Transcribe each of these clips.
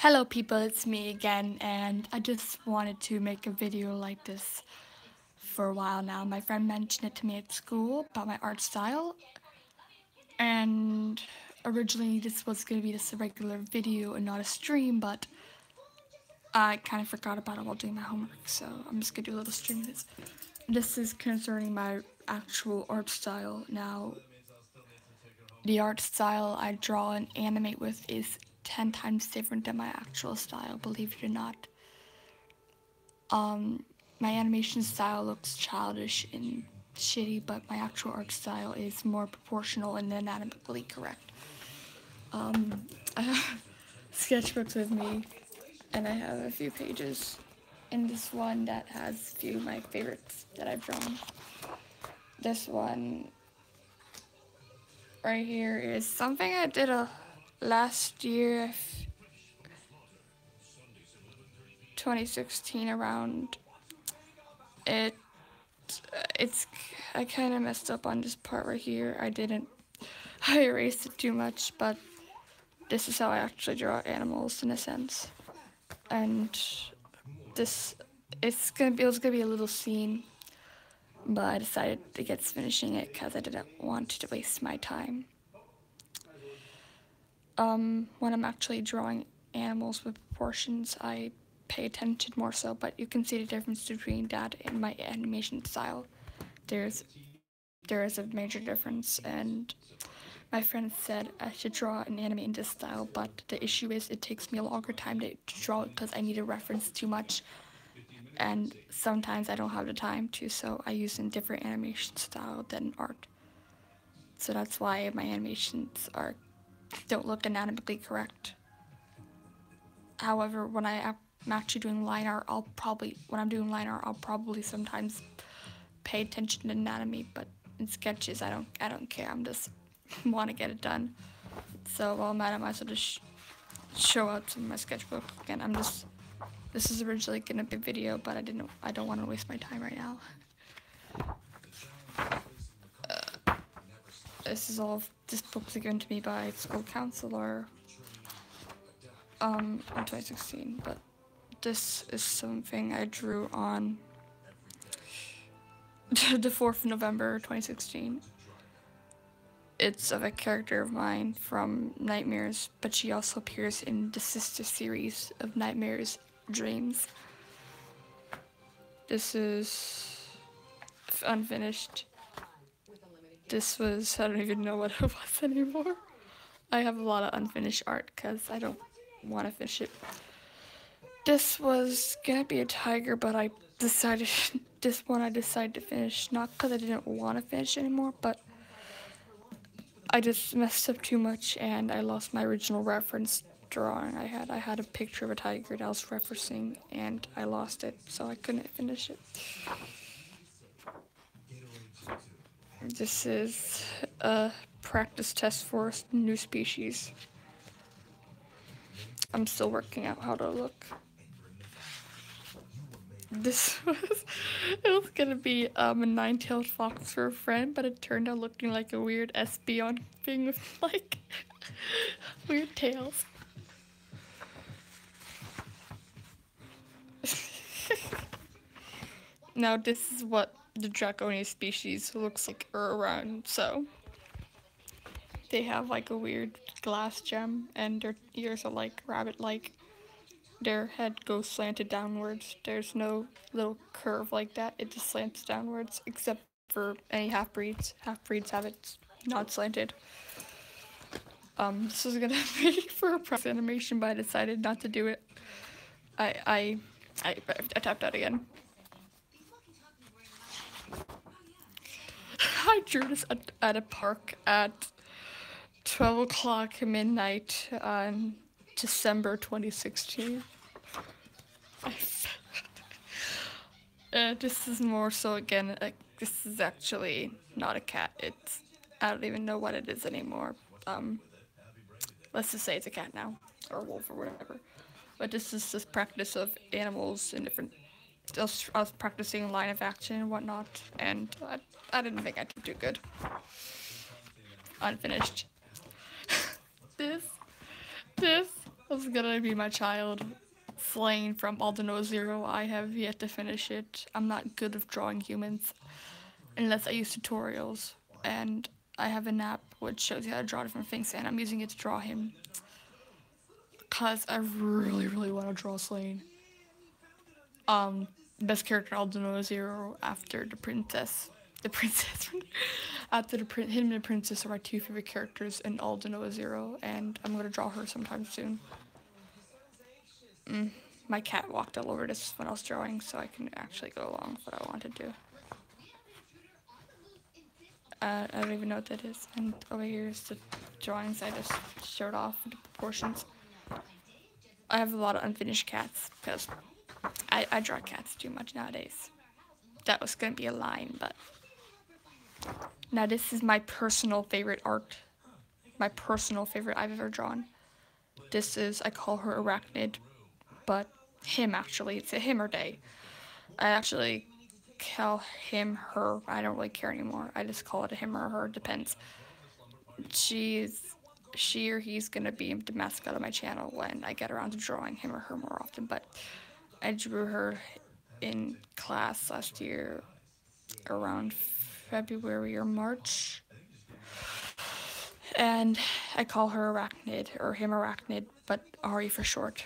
Hello people, it's me again, and I just wanted to make a video like this for a while now. My friend mentioned it to me at school about my art style, and originally this was going to be just a regular video and not a stream, but I kind of forgot about it while doing my homework, so I'm just going to do a little stream of this. This is concerning my actual art style. Now, the art style I draw and animate with is 10 times different than my actual style, believe it or not. My animation style looks childish and shitty, but my actual art style is more proportional and anatomically correct. I have sketchbooks with me, and I have a few pages in this one that has a few of my favorites that I've drawn. This one right here is something I did last year, 2016 around. It it's I kind of messed up on this part right here. I erased it too much, but this is how I actually draw animals in a sense. And this it was gonna be a little scene, but I decided against finishing it because I didn't want to waste my time. When I'm actually drawing animals with proportions, I pay attention more so, but you can see the difference between that and my animation style. There's there is a major difference, and my friend said I should draw an anime in this style, but the issue is it takes me a longer time to draw it because I need to reference too much, and sometimes I don't have the time to, so I use a different animation style than art. So that's why my animations don't look anatomically correct. However, when I'm actually doing line art, when I'm doing line art, I'll probably sometimes pay attention to anatomy, but in sketches, I don't care. I'm just want to get it done. So while I'm at it, I might as well just show out some of my sketchbook. Again, this is originally gonna be a video, but I don't want to waste my time right now. This book was given to me by school counselor in 2016, but this is something I drew on the 4th of November 2016. It's of a character of mine from Nightmares, but she also appears in the sister series of Nightmares Dreams. This is unfinished. I don't even know what it was anymore. I have a lot of unfinished art because I don't want to finish it. This was gonna be a tiger, but I decided to finish, not because I didn't want to finish anymore, but I just messed up too much and I lost my original reference drawing I had. I had a picture of a tiger that I was referencing and I lost it, so I couldn't finish it. This is a practice test for a new species. I'm still working out how to look. It was gonna be a nine-tailed fox for a friend, but it turned out looking like a weird Espeon thing with like weird tails. Now this is what the Draconia species looks like around, so they have like a weird glass gem and their ears are like rabbit-like. Their head goes slanted downwards. There's no little curve like that. It just slants downwards, except for any half-breeds. Half-breeds have it not slanted. This was gonna be for a press animation, but I decided not to do it. I tapped out again. I drew this at a park at 12 o'clock midnight on December 2016. This is more so again, this is actually not a cat. I don't even know what it is anymore. Let's just say it's a cat now, or a wolf or whatever. But this is this practice of animals in different. I was practicing line of action and whatnot, and I didn't think I did too good. Unfinished. this That's gonna be my child. Slain from Aldino Zero. I have yet to finish it. I'm not good at drawing humans unless I use tutorials. And I have an app which shows you how to draw different things, and I'm using it to draw him. Because I really, really want to draw Slain. Best character in Aldino Zero after the princess. The princess. After him and the princess are my two favorite characters in Aldino Zero, and I'm gonna draw her sometime soon. My cat walked all over this when I was drawing, so I can actually go along with what I want to do. I don't even know what that is. And over here is the drawings I just showed off, the proportions. I have a lot of unfinished cats, because I draw cats too much nowadays. That was going to be a line, but... Now this is my personal favorite art. My personal favorite I've ever drawn. This is, I call her Arachnid, but him actually, it's a him or they. I actually call him, her, I don't really care anymore. I just call it a him or her, depends. She or he's gonna be the mascot of my channel when I get around to drawing him or her more often, but I drew her in class last year around February or March. And I call her Arachnid, or him Arachnid, but Ari for short.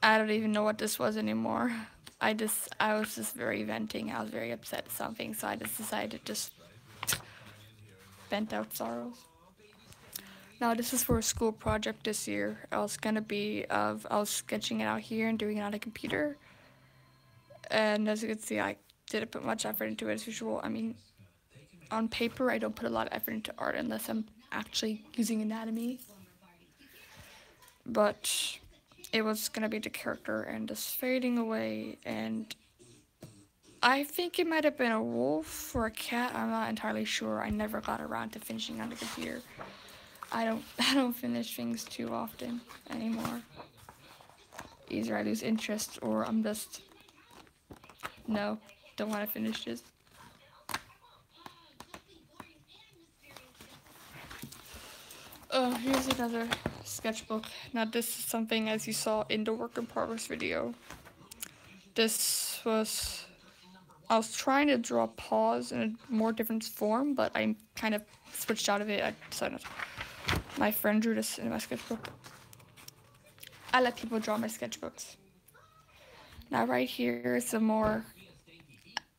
I don't even know what this was anymore. I was just very venting. I was very upset at something, so I just decided to just vent out sorrows. Now this is for a school project this year. I was sketching it out here and doing it on a computer. And as you can see, I didn't put much effort into it as usual. I mean, on paper, I don't put a lot of effort into art unless I'm actually using anatomy. But it was gonna be the character and just fading away, and I think it might have been a wolf or a cat. I'm not entirely sure. I never got around to finishing on the computer. I don't finish things too often anymore. Either I lose interest or I'm just no, don't want to finish this. Oh, here's another sketchbook. Now this is something as you saw in the work in progress video. I was trying to draw paws in a more different form, but I kind of switched out of it. I decided my friend drew this in my sketchbook. I let people draw my sketchbooks. Now right here is some more.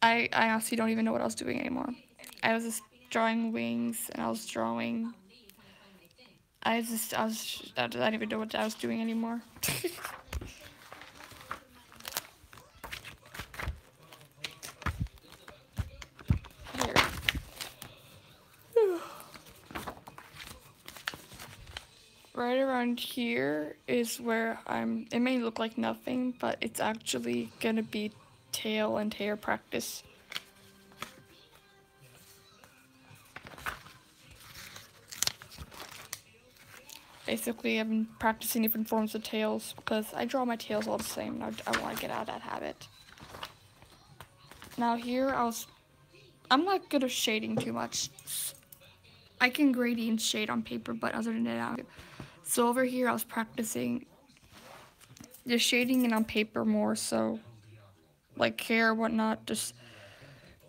I honestly don't even know what I was doing anymore. I was just drawing wings, and I don't even know what I was doing anymore. Here. Right around here is where it may look like nothing, but it's actually gonna be tail and hair practice. Basically, I've been practicing different forms of tails because I draw my tails all the same, and I want to get out of that habit. Now here, I'm not good at shading too much. I can gradient shade on paper, but other than that, so over here I was practicing the shading and on paper more so, like hair, whatnot, just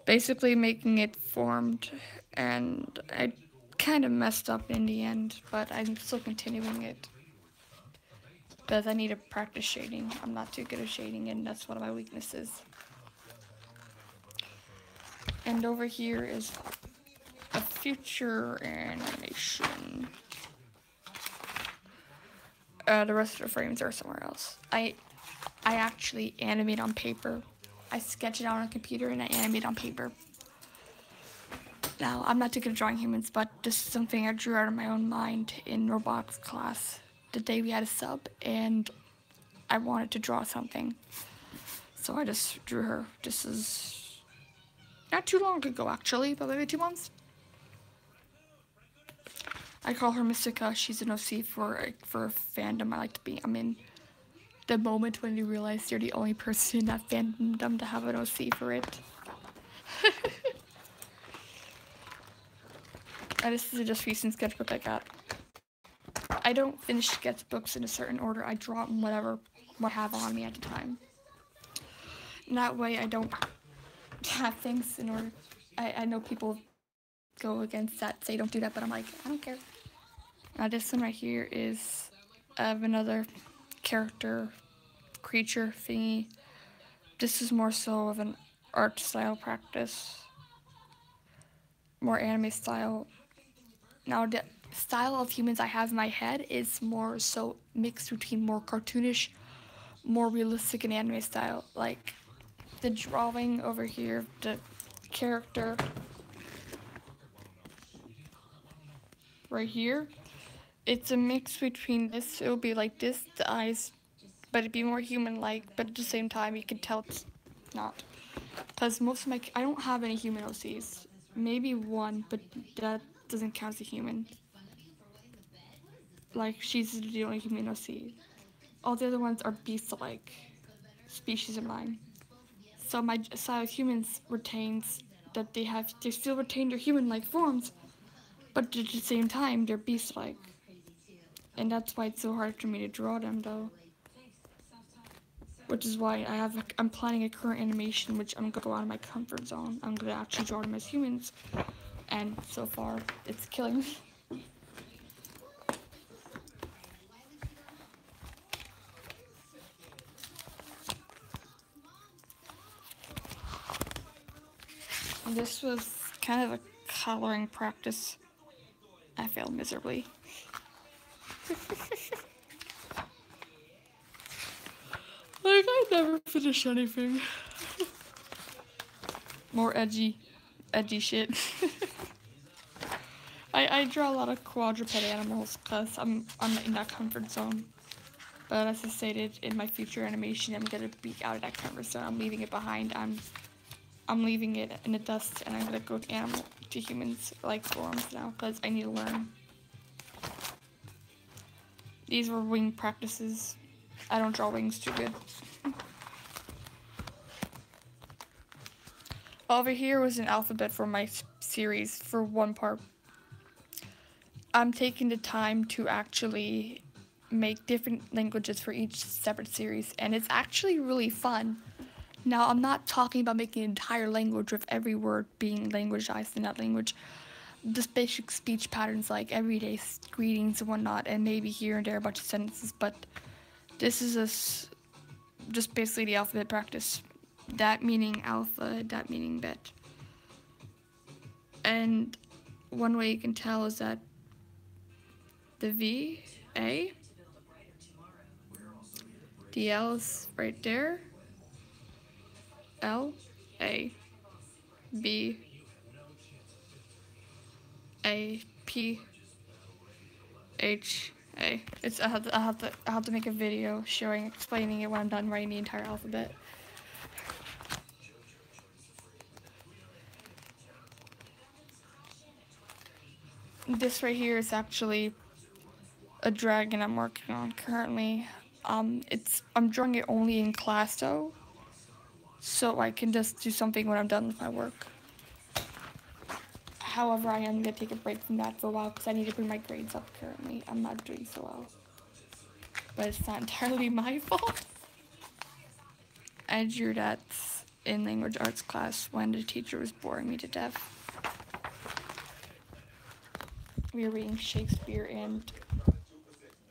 basically making it formed, and I kind of messed up in the end, but I'm still continuing it because I need to practice shading. I'm not too good at shading, and that's one of my weaknesses. And over here is a future animation. The rest of the frames are somewhere else. I actually animate on paper. I sketch it out on a computer and I animate on paper. Now, I'm not too good at drawing humans, but this is something I drew out of my own mind in robotics class the day we had a sub, and I wanted to draw something. So I just drew her. This is not too long ago, actually, but maybe 2 months. I call her Mystica. She's an OC for a fandom I'm in. The moment when you realize you're the only person in that fandom to have an OC for it. And this is a just recent sketchbook I got. I don't finish sketchbooks in a certain order. I draw them what I have on me at the time. And that way I don't have things in order. I know people go against that, say don't do that, but I'm like, I don't care. Now this one right here is of another character, creature thingy. This is more so of an art style practice. More anime style. Now the style of humans I have in my head is more so mixed between more cartoonish, more realistic and anime style. Like the drawing over here, the character right here, it's a mix between this, it'll be like this, the eyes, but it'd be more human-like, but at the same time you can tell it's not. Because most of I don't have any human OCs. Maybe one, but that doesn't count as a human. Like, she's the only human OC. All the other ones are beast-like species of mine. So my style of humans retains that they still retain their human-like forms, but at the same time, they're beast-like. And that's why it's so hard for me to draw them, though. Which is why I'm planning a current animation, which I'm gonna go out of my comfort zone. I'm gonna actually draw them as humans, and so far, it's killing me. This was kind of a coloring practice. I failed miserably. Like, I never finish anything. More edgy shit. I draw a lot of quadruped animals because I'm in that comfort zone. But as I stated, in my future animation, I'm gonna be out of that comfort zone. I'm leaving it behind. I'm leaving it in the dust, and I'm gonna go to humans like forms now because I need to learn. These were wing practices. I don't draw wings too good. Over here was an alphabet for my series for one part. I'm taking the time to actually make different languages for each separate series, and it's actually really fun. Now, I'm not talking about making an entire language with every word being languageized in that language. Just basic speech patterns like everyday greetings and whatnot, and maybe here and there a bunch of sentences, but this is just basically the alphabet practice. That meaning alpha, that meaning bet. And one way you can tell is that the V, A, the L is right there, L, A, B, A, P, H, A. I'll have to make a video explaining it when I'm done writing the entire alphabet. This right here is actually a dragon I'm working on currently. I'm drawing it only in class though, so I can just do something when I'm done with my work. However, I am gonna take a break from that for a while because I need to bring my grades up currently. I'm not doing so well, but it's not entirely my fault. I drew that in language arts class when the teacher was boring me to death. We were reading Shakespeare, and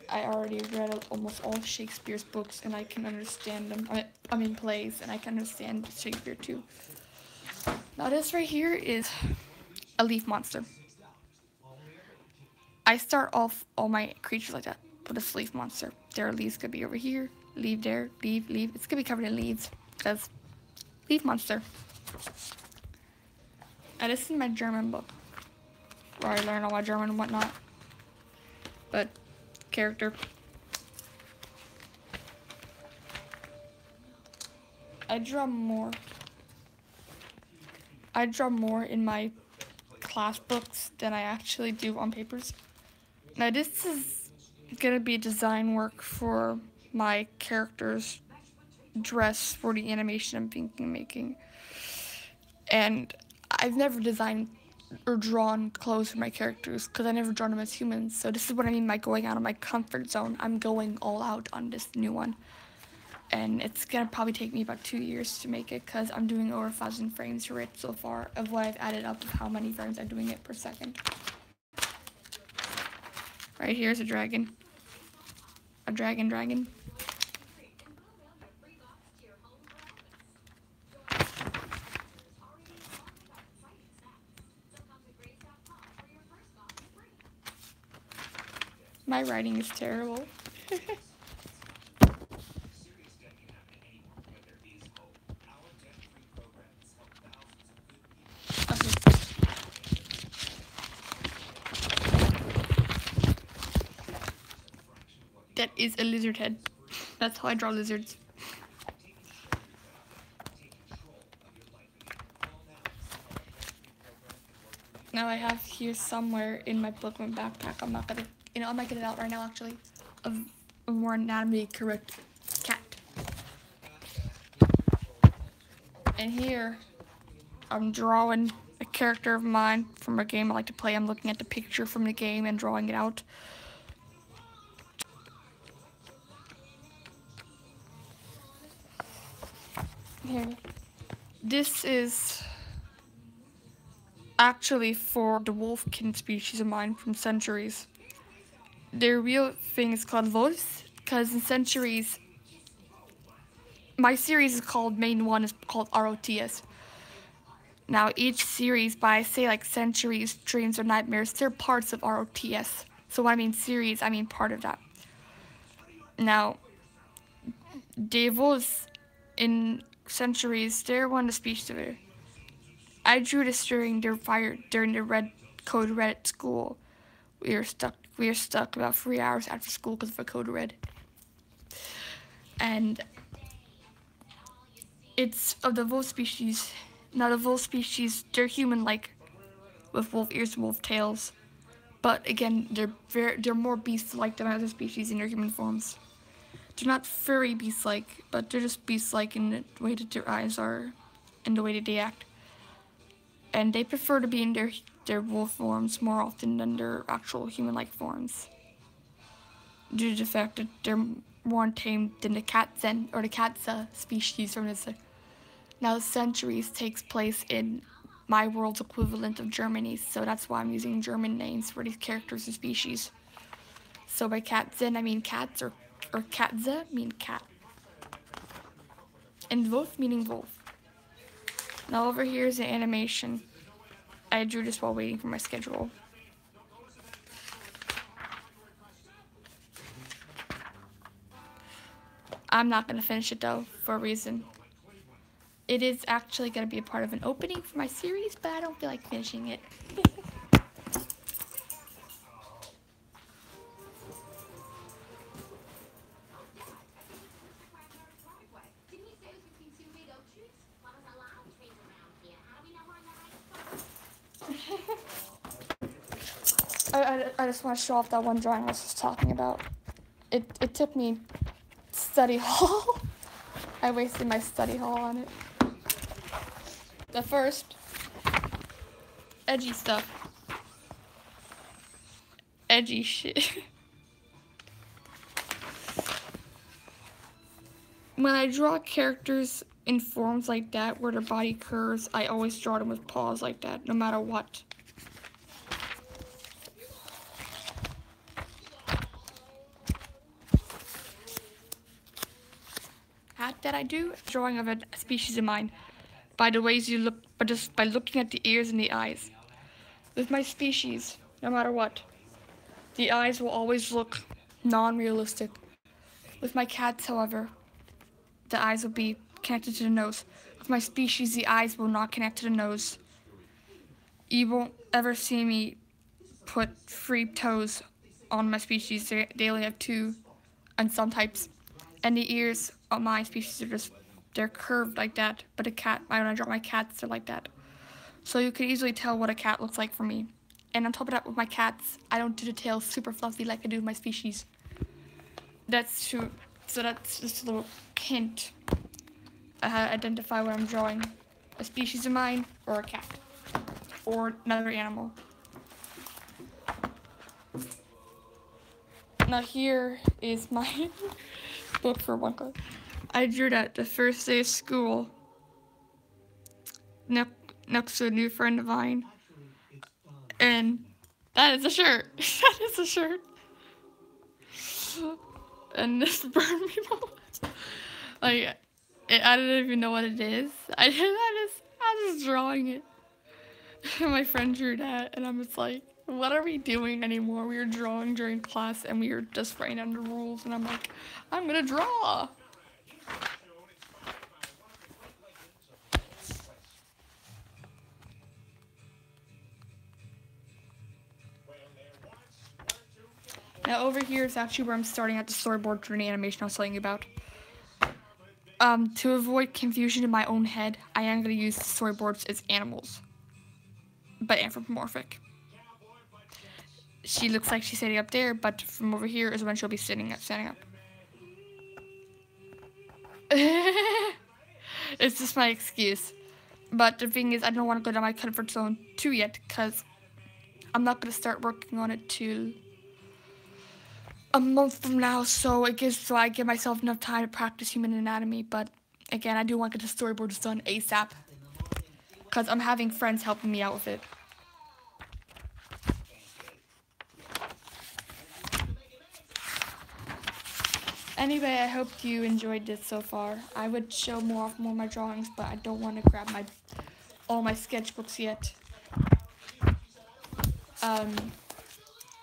I already read almost all of Shakespeare's books, and I can understand them. I mean plays, and I can understand Shakespeare too. Now this right here is a leaf monster. I start off all my creatures like that with a leaf monster. Their leaves could be over here, leaf there, leaf. It's gonna be covered in leaves because leaf monster. And this is my German book where I learn all my German and whatnot. But character. I draw more in my class books than I actually do on papers. Now this is gonna be design work for my character's dress for the animation I'm thinking of making. And I've never designed or drawn clothes for my characters because I never drawn them as humans. So this is what I mean by going out of my comfort zone. I'm going all out on this new one. And it's gonna probably take me about 2 years to make it because I'm doing over 1,000 frames for it so far of what I've added up of how many frames I'm doing it per second. Right here's a dragon. A dragon. My writing is terrible. Okay. That is a lizard head. That's how I draw lizards. Now I have here somewhere in my book, my backpack. I might get it out right now actually. A more anatomy correct cat. And here, I'm drawing a character of mine from a game I like to play. I'm looking at the picture from the game and drawing it out. Here. This is actually for the wolfkin species of mine from Centuries. Their real thing is called wolves, because in Centuries, my series is called, main one is called ROTS. Now each series, by say like Centuries, Dreams, or Nightmares, they're parts of ROTS. So when I mean series, I mean part of that. Now, the wolves in Centuries, they're one of the species of it. I drew this during the red code red at school. We were stuck about 3 hours after school because of a code red. And it's of the wolf species. Now the wolf species, they're human-like, with wolf ears and wolf tails. But again, they're more beast-like than other species in their human forms. They're not furry beast-like, but they're just beast-like in the way that their eyes are and the way that they act. And they prefer to be in their wolf forms more often than their actual human-like forms, due to the fact that they're more tamed than the Katzen or the Katze species from this. Now, Centuries takes place in my world's equivalent of Germany, so that's why I'm using German names for these characters and species. So by Katzen, I mean cats, or Katze mean cat, and Wolf meaning wolf. Now over here is an animation. I drew this while waiting for my schedule. I'm not going to finish it though, for a reason. It is actually going to be a part of an opening for my series, but I don't feel like finishing it. I just want to show off that one drawing I was just talking about. It took me study hall. I wasted my study hall on it. The first, edgy stuff. Edgy shit. When I draw characters in forms like that, where their body curves, I always draw them with paws like that, no matter what. That I do, drawing of a species of mine, by the ways you look, but just by looking at the ears and the eyes. With my species, no matter what, the eyes will always look non-realistic. With my cats, however, the eyes will be connected to the nose. With my species, the eyes will not connect to the nose. You won't ever see me put 3 toes on my species. They only have 2 on some types. And the ears on my species are they're curved like that, but when I draw my cats, they're like that. So you can easily tell what a cat looks like for me. And on top of that, with my cats, I don't do the tail super fluffy like I do with my species. That's true. So that's just a little hint of how to identify what I'm drawing. A species of mine or a cat. or another animal. Now here is my book for one class. I drew that the first day of school next to a new friend of mine. And that is a shirt. That is a shirt. And this burned me most. Like, I don't even know what it is. I'm just drawing it. My friend drew that, and I'm just like, what are we doing anymore? We were drawing during class, and we were just writing down the rules, and I'm like, I'm gonna draw. Now over here is actually where I'm starting at the storyboard for the animation I was telling you about. To avoid confusion in my own head, I am going to use the storyboards as animals, but anthropomorphic. She looks like she's sitting up there, but from over here is when she'll be standing up. It's just my excuse. But the thing is, I don't want to go down my comfort zone too yet, because I'm not going to start working on it till a month from now, so I give myself enough time to practice human anatomy. But again, I do want to get the storyboards done ASAP, because I'm having friends helping me out with it. Anyway, I hope you enjoyed this so far. I would show more of my drawings, but I don't want to grab all my sketchbooks yet.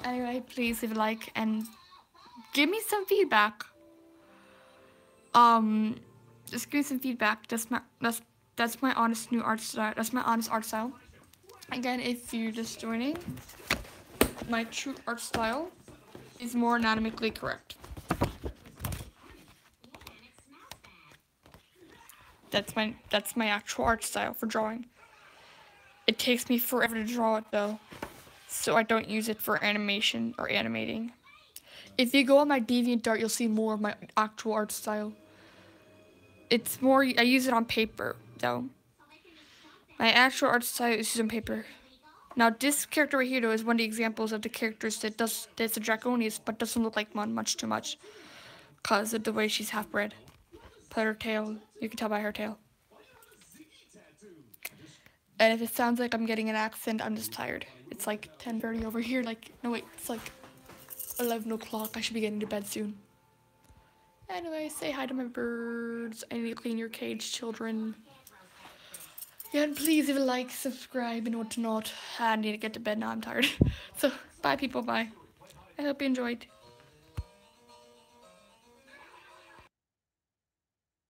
Anyway, please leave a like and give me some feedback. Just give me some feedback. That's my honest new art style. That's my honest art style. Again, if you're just joining, my true art style is more anatomically correct. That's my actual art style for drawing. It takes me forever to draw it though, so I don't use it for animation or animating. If you go on my DeviantArt, you'll see more of my actual art style. It's more, I use it on paper though. My actual art style is used on paper. Now this character right here though is one of the examples of the characters that's a Draconius, but doesn't look like one too much, because of the way she's half-bred. But her tail, you can tell by her tail. And if it sounds like I'm getting an accent, I'm just tired. It's like 10:30 over here. No wait, it's like 11 o'clock. I should be getting to bed soon. Anyway, say hi to my birds. I need to clean your cage, children. Yeah, and please leave a like, subscribe, and whatnot. I need to get to bed now. I'm tired. So, bye people, bye. I hope you enjoyed.